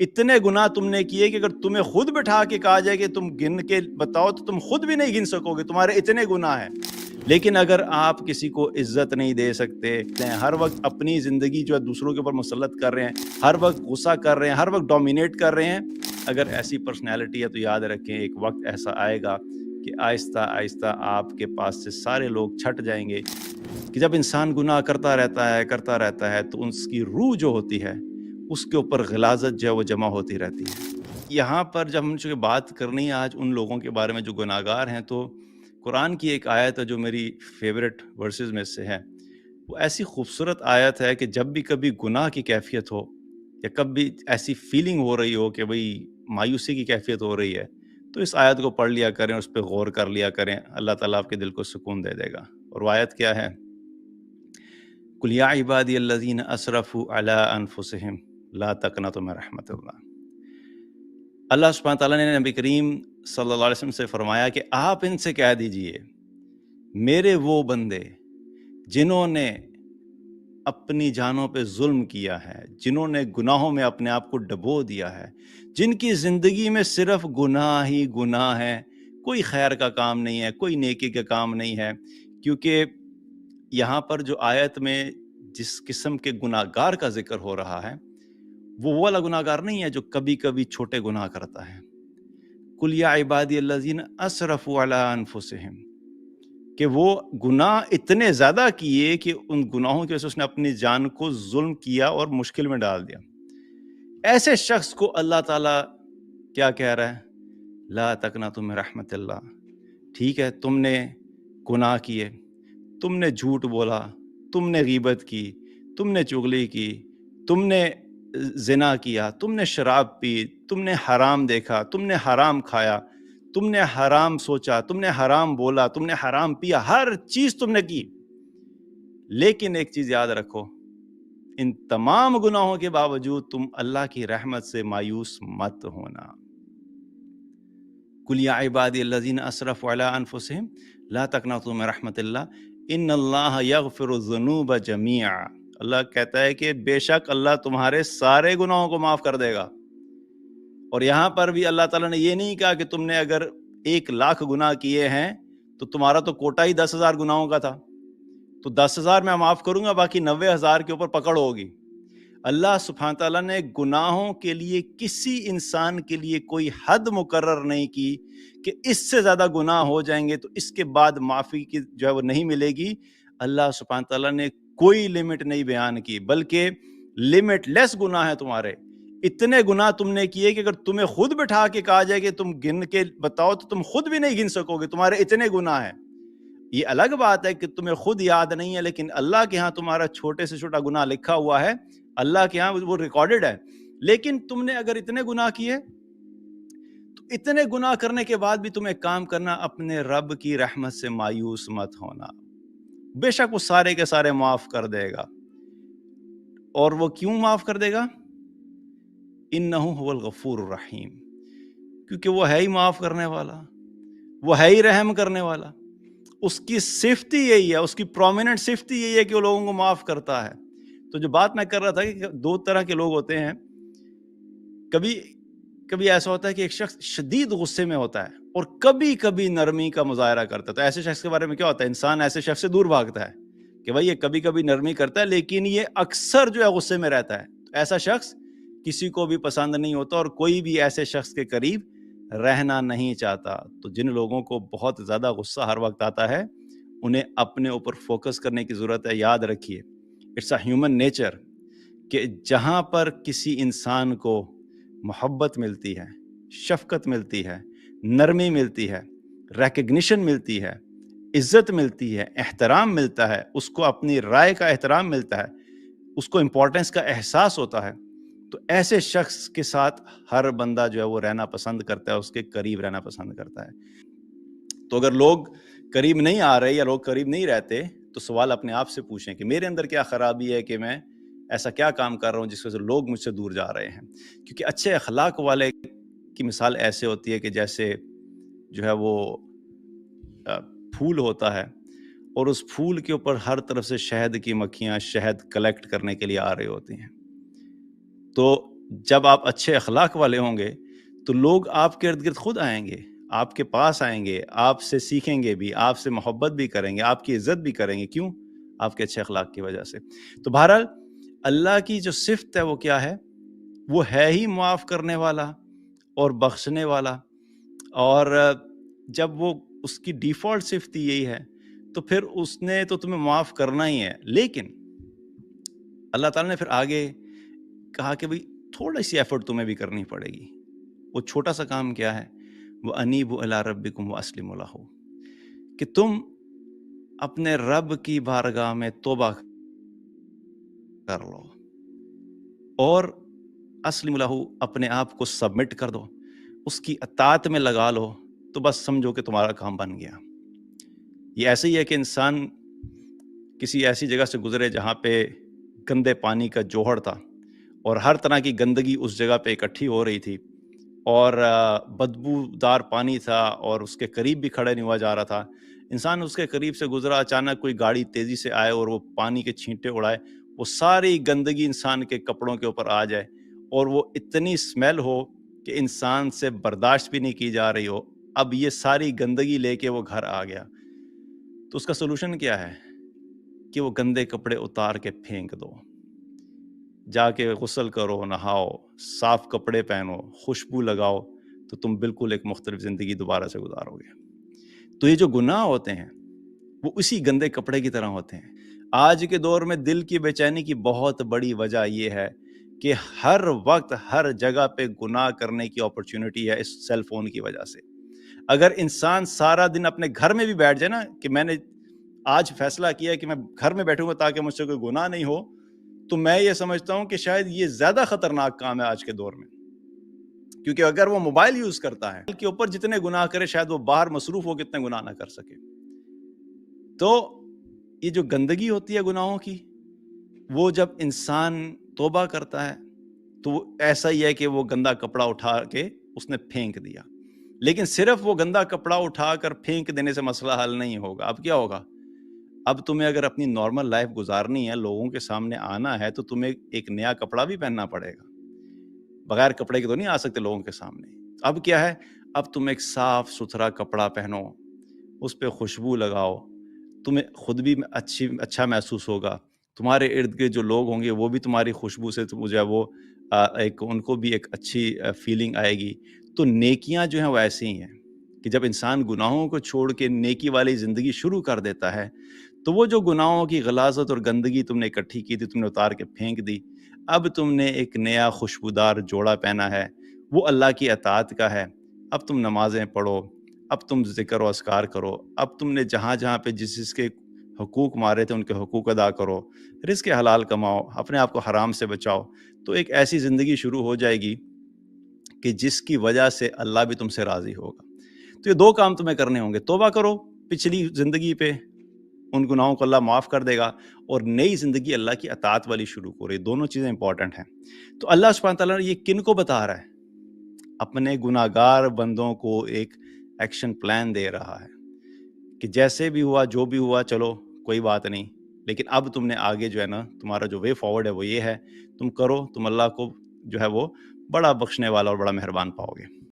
اتنے گناہ تم نے کیے کہ اگر تمہیں خود بٹھا کے کہا جائے کہ تم گن کے بتاؤ تو تم خود بھی نہیں گن سکو گے، تمہارے اتنے گناہ ہیں۔ لیکن اگر آپ کسی کو عزت نہیں دے سکتے، ہر وقت اپنی زندگی جو ہے دوسروں کے اوپر مسلط کر رہے ہیں، ہر وقت غصہ کر رہے ہیں، ہر وقت ڈومینیٹ کر رہے ہیں، اگر ایسی پرسنالٹی ہے تو یاد رکھیں ایک وقت ایسا آئے گا کہ آہستہ آہستہ آپ کے پاس سے سارے لوگ چھٹ جائیں گے۔ کہ جب انسان گناہ کرتا رہتا ہے تو اس کی روح جو ہوتی ہے اس کے اوپر غلاظت جو ہے وہ جمع ہوتی رہتی ہے۔ یہاں پر جب ہم چونکہ بات کرنی ہے آج ان لوگوں کے بارے میں جو گناہگار ہیں، تو قرآن کی ایک آیت ہے جو میری فیورٹ ورسز میں سے ہے۔ وہ ایسی خوبصورت آیت ہے کہ جب بھی کبھی گناہ کی کیفیت ہو یا کبھی ایسی فیلنگ ہو رہی ہو کہ بھئی مایوسی کی کیفیت ہو رہی ہے، تو اس آیت کو پڑھ لیا کریں، اس پہ غور کر لیا کریں، اللہ تعالیٰ آپ کے دل کو سکون دے دے گا۔ اور وہ آیت کیا ہے؟ قل یا عبادی الذین اسرفوا علی انفسہم لا تقنطوا من رحمت اللہ۔ اللہ سبحانہ تعالیٰ نے نبی کریم صلی اللہ علیہ وسلم سے فرمایا کہ آپ ان سے کہہ دیجئے میرے وہ بندے جنہوں نے اپنی جانوں پہ ظلم کیا ہے، جنہوں نے گناہوں میں اپنے آپ کو ڈبو دیا ہے، جن کی زندگی میں صرف گناہ ہی گناہ ہے، کوئی خیر کا کام نہیں ہے، کوئی نیکی کا کام نہیں ہے، کیونکہ یہاں پر جو آیت میں جس قسم کے گناہگار کا ذکر ہو رہا ہے وہ والا گناہگار نہیں ہے جو کبھی کبھی چھوٹے گناہ کرتا ہے۔ قل یا عبادی الذین اسرفوا علی انفسہم، کہ وہ گناہ اتنے زیادہ کیے کہ ان گناہوں کی وجہ سے اس نے اپنی جان کو ظلم کیا اور مشکل میں ڈال دیا۔ ایسے شخص کو اللہ تعالیٰ کیا کہہ رہا ہے؟ لا تقنطوا من رحمت اللہ۔ ٹھیک ہے، تم نے گناہ کیے، تم نے جھوٹ بولا، تم نے غیبت کی، تم نے چغلی کی، تم نے زنا کیا، تم نے شراب پی، تم نے حرام دیکھا، تم نے حرام کھایا، تم نے حرام سوچا، تم نے حرام بولا، تم نے حرام پیا، ہر چیز تم نے کی۔ لیکن ایک چیز یاد رکھو، ان تمام گناہوں کے باوجود تم اللہ کی رحمت سے مایوس مت ہونا۔ قل یا عبادی الذین اسرفوا علی انفسہم لا تقنطوا من رحمت اللہ ان اللہ یغفر الذنوب جمیعا۔ اللہ کہتا ہے کہ بے شک اللہ تمہارے سارے گناہوں کو معاف کر دے گا۔ اور یہاں پر بھی اللہ تعالیٰ نے یہ نہیں کہا کہ تم نے اگر 1,00,000 گناہ کیے ہیں تو تمہارا تو کوٹا ہی 10,000 گناہوں کا تھا، تو 10,000 میں معاف کروں گا، باقی 90,000 کے اوپر پکڑ ہوگی۔ اللہ سبحانہ تعالیٰ نے گناہوں کے لیے کسی انسان کے لیے کوئی حد مقرر نہیں کی کہ اس سے زیادہ گناہ ہو جائیں گے تو اس کے بعد معافی کی جو ہے وہ نہیں ملے گی۔ اللہ سبحانہ تعالیٰ نے کوئی لمٹ نہیں بیان کی، بلکہ لمٹ لیس گناہ ہے تمہارے۔ اتنے گناہ تم نے کیے کہ اگر تمہیں خود بٹھا کے کہا جائے کہ تم گن کے بتاؤ تو تم خود بھی نہیں گن سکو گے، تمہارے اتنے گناہ ہیں۔ یہ الگ بات ہے کہ تمہیں خود یاد نہیں ہے، لیکن اللہ کے ہاں تمہارا چھوٹے سے چھوٹا گناہ لکھا ہوا ہے، اللہ کے ہاں وہ ریکارڈڈ ہے۔ لیکن تم نے اگر اتنے گناہ کیے تو اتنے گناہ کرنے کے بعد بھی تمہیں کام کرنا، اپنے رب کی رحمت سے مایوس مت ہونا۔ بے شک وہ سارے کے سارے معاف کر دے گا۔ اور وہ کیوں معاف کر دے گا؟ انہ هو الغفور الرحیم، کیونکہ وہ ہے ہی معاف کرنے والا، وہ ہے ہی رحم کرنے والا۔ اس کی صفت ہی یہی ہے، اس کی پرومیننٹ صفت ہی یہی ہے کہ وہ لوگوں کو معاف کرتا ہے۔ تو جو بات میں کر رہا تھا کہ 2 طرح کے لوگ ہوتے ہیں، کبھی ایسا ہوتا ہے کہ ایک شخص شدید غصے میں ہوتا ہے اور کبھی کبھی نرمی کا مظاہرہ کرتا ہے۔ تو ایسے شخص کے بارے میں کیا ہوتا ہے؟ انسان ایسے شخص سے دور بھاگتا ہے کہ بھائی یہ کبھی کبھی نرمی کرتا ہے لیکن یہ اکثر جو ہے غصے میں رہتا ہے۔ تو ایسا شخص کسی کو بھی پسند نہیں ہوتا اور کوئی بھی ایسے شخص کے قریب رہنا نہیں چاہتا۔ تو جن لوگوں کو بہت زیادہ غصہ ہر وقت آتا ہے انہیں اپنے اوپر فوکس کرنے کی ضرورت ہے۔ یاد رکھیے اٹس اے ہیومن نیچر کہ جہاں پر کسی انسان کو محبت ملتی ہے، شفقت ملتی ہے، نرمی ملتی ہے، ریکگنیشن ملتی ہے، عزت ملتی ہے، احترام ملتا ہے، اس کو اپنی رائے کا احترام ملتا ہے، اس کو امپورٹنس کا احساس ہوتا ہے، تو ایسے شخص کے ساتھ ہر بندہ جو ہے وہ رہنا پسند کرتا ہے، اس کے قریب رہنا پسند کرتا ہے۔ تو اگر لوگ قریب نہیں آ رہے یا لوگ قریب نہیں رہتے تو سوال اپنے آپ سے پوچھیں کہ میرے اندر کیا خرابی ہے کہ میں ایسا کیا کام کر رہا ہوں جس وجہ سے لوگ مجھ سے دور جا رہے ہیں۔ کیونکہ اچھے اخلاق والے کی مثال ایسے ہوتی ہے کہ جیسے جو ہے وہ پھول ہوتا ہے اور اس پھول کے اوپر ہر طرف سے شہد کی مکھیاں شہد کلیکٹ کرنے کے لیے آ رہی ہوتی ہیں، تو جب آپ اچھے اخلاق والے ہوں گے تو لوگ آپ کے ارد گرد خود آئیں گے، آپ کے پاس آئیں گے، آپ سے سیکھیں گے بھی، آپ سے محبت بھی کریں گے، آپ کی عزت بھی کریں گے. کیوں؟ آپ کے اچھے اخلاق کی وجہ سے. تو بہرحال اللہ کی جو صفت ہے وہ کیا ہے؟ وہ ہے ہی معاف کرنے والا اور بخشنے والا. اور جب وہ اس کی ڈیفالٹ صفت ہی یہی ہے تو پھر اس نے تو تمہیں معاف کرنا ہی ہے. لیکن اللہ تعالیٰ نے پھر آگے کہا کہ بھئی تھوڑی سی ایفرٹ تمہیں بھی کرنی پڑے گی. وہ چھوٹا سا کام کیا ہے؟ وَأَنِيبُوا إِلَىٰ رَبِّكُمْ وَأَسْلِمُوا لَهُ، کہ تم اپنے رب کی بارگاہ میں توبہ کر لو اور اسلم لہو، اپنے آپ کو سبمٹ کر دو، اس کی اطاعت میں لگا لو، تو بس سمجھو کہ تمہارا کام بن گیا. یہ ایسے ہی ہے کہ انسان کسی ایسی جگہ سے گزرے جہاں پہ گندے پانی کا جوہر تھا اور ہر طرح کی گندگی اس جگہ پہ اکٹھی ہو رہی تھی اور بدبودار پانی تھا اور اس کے قریب بھی کھڑے نہیں ہوا جا رہا تھا. انسان اس کے قریب سے گزرا، اچانک کوئی گاڑی تیزی سے آئے اور وہ پانی کے چھینٹے اڑائے، وہ ساری گندگی انسان کے کپڑوں کے اوپر آ جائے اور وہ اتنی اسمیل ہو کہ انسان سے برداشت بھی نہیں کی جا رہی ہو. اب یہ ساری گندگی لے کے وہ گھر آ گیا. تو اس کا سولوشن کیا ہے؟ کہ وہ گندے کپڑے اتار کے پھینک دو، جا کے غسل کرو، نہاؤ، صاف کپڑے پہنو، خوشبو لگاؤ، تو تم بالکل ایک مختلف زندگی دوبارہ سے گزارو گے. تو یہ جو گناہ ہوتے ہیں وہ اسی گندے کپڑے کی طرح ہوتے ہیں. آج کے دور میں دل کی بے چینی کی بہت بڑی وجہ یہ ہے کہ ہر وقت ہر جگہ پہ گناہ کرنے کی اپرچونٹی ہے اس سیل فون کی وجہ سے. اگر انسان سارا دن اپنے گھر میں بھی بیٹھ جائے نا کہ میں نے آج فیصلہ کیا کہ میں گھر میں بیٹھوں گا تاکہ مجھ سے کوئی گناہ نہیں ہو، تو میں یہ سمجھتا ہوں کہ شاید یہ زیادہ خطرناک کام ہے آج کے دور میں. کیونکہ اگر وہ موبائل یوز کرتا ہے کے اوپر جتنے گناہ کرے شاید وہ باہر مصروف ہو کتنے گناہ نہ کر سکے. تو یہ جو گندگی ہوتی ہے گناہوں کی، وہ جب انسان توبہ کرتا ہے تو وہ ایسا ہی ہے کہ وہ گندا کپڑا اٹھا کے اس نے پھینک دیا. لیکن صرف وہ گندا کپڑا اٹھا کر پھینک دینے سے مسئلہ حل نہیں ہوگا. اب کیا ہوگا؟ اب تمہیں اگر اپنی نارمل لائف گزارنی ہے، لوگوں کے سامنے آنا ہے، تو تمہیں ایک نیا کپڑا بھی پہننا پڑے گا. بغیر کپڑے کے تو نہیں آ سکتے لوگوں کے سامنے. اب کیا ہے؟ اب تم ایک صاف ستھرا کپڑا پہنو، اس پہ خوشبو لگاؤ، تمہیں خود بھی اچھا محسوس ہوگا، تمہارے ارد گرد جو لوگ ہوں گے وہ بھی تمہاری خوشبو سے جو ہے وہ ان کو بھی ایک اچھی فیلنگ آئے گی. تو نیکیاں جو ہیں وہ ایسی ہی ہیں کہ جب انسان گناہوں کو چھوڑ کے نیکی والی زندگی شروع کر دیتا ہے تو وہ جو گناہوں کی غلاظت اور گندگی تم نے اکٹھی کی تھی تم نے اتار کے پھینک دی. اب تم نے ایک نیا خوشبودار جوڑا پہنا ہے، وہ اللہ کی اطاعت کا ہے. اب تم نمازیں پڑھو، اب تم ذکر و اذکار کرو، اب تم نے جہاں جہاں پہ جس کے حقوق مارے تھے ان کے حقوق ادا کرو، رزق حلال کماؤ، اپنے آپ کو حرام سے بچاؤ. تو ایک ایسی زندگی شروع ہو جائے گی کہ جس کی وجہ سے اللہ بھی تم سے راضی ہوگا. تو یہ دو کام تمہیں کرنے ہوں گے: توبہ کرو پچھلی زندگی پہ، ان گناہوں کو اللہ معاف کر دے گا، اور نئی زندگی اللہ کی اطاعت والی شروع ہو رہی. دونوں چیزیں امپورٹنٹ ہیں. تو اللہ سبحانہ تعالیٰ یہ کن کو بتا رہا ہے؟ اپنے گناہگار بندوں کو ایک ایکشن پلان دے رہا ہے کہ جیسے بھی ہوا جو بھی ہوا چلو کوئی بات نہیں، لیکن اب تم نے آگے جو ہے نا تمہارا جو وے فارورڈ ہے وہ یہ ہے، تم کرو، تم اللہ کو جو ہے وہ بڑا بخشنے والا اور بڑا مہربان پاؤ گے.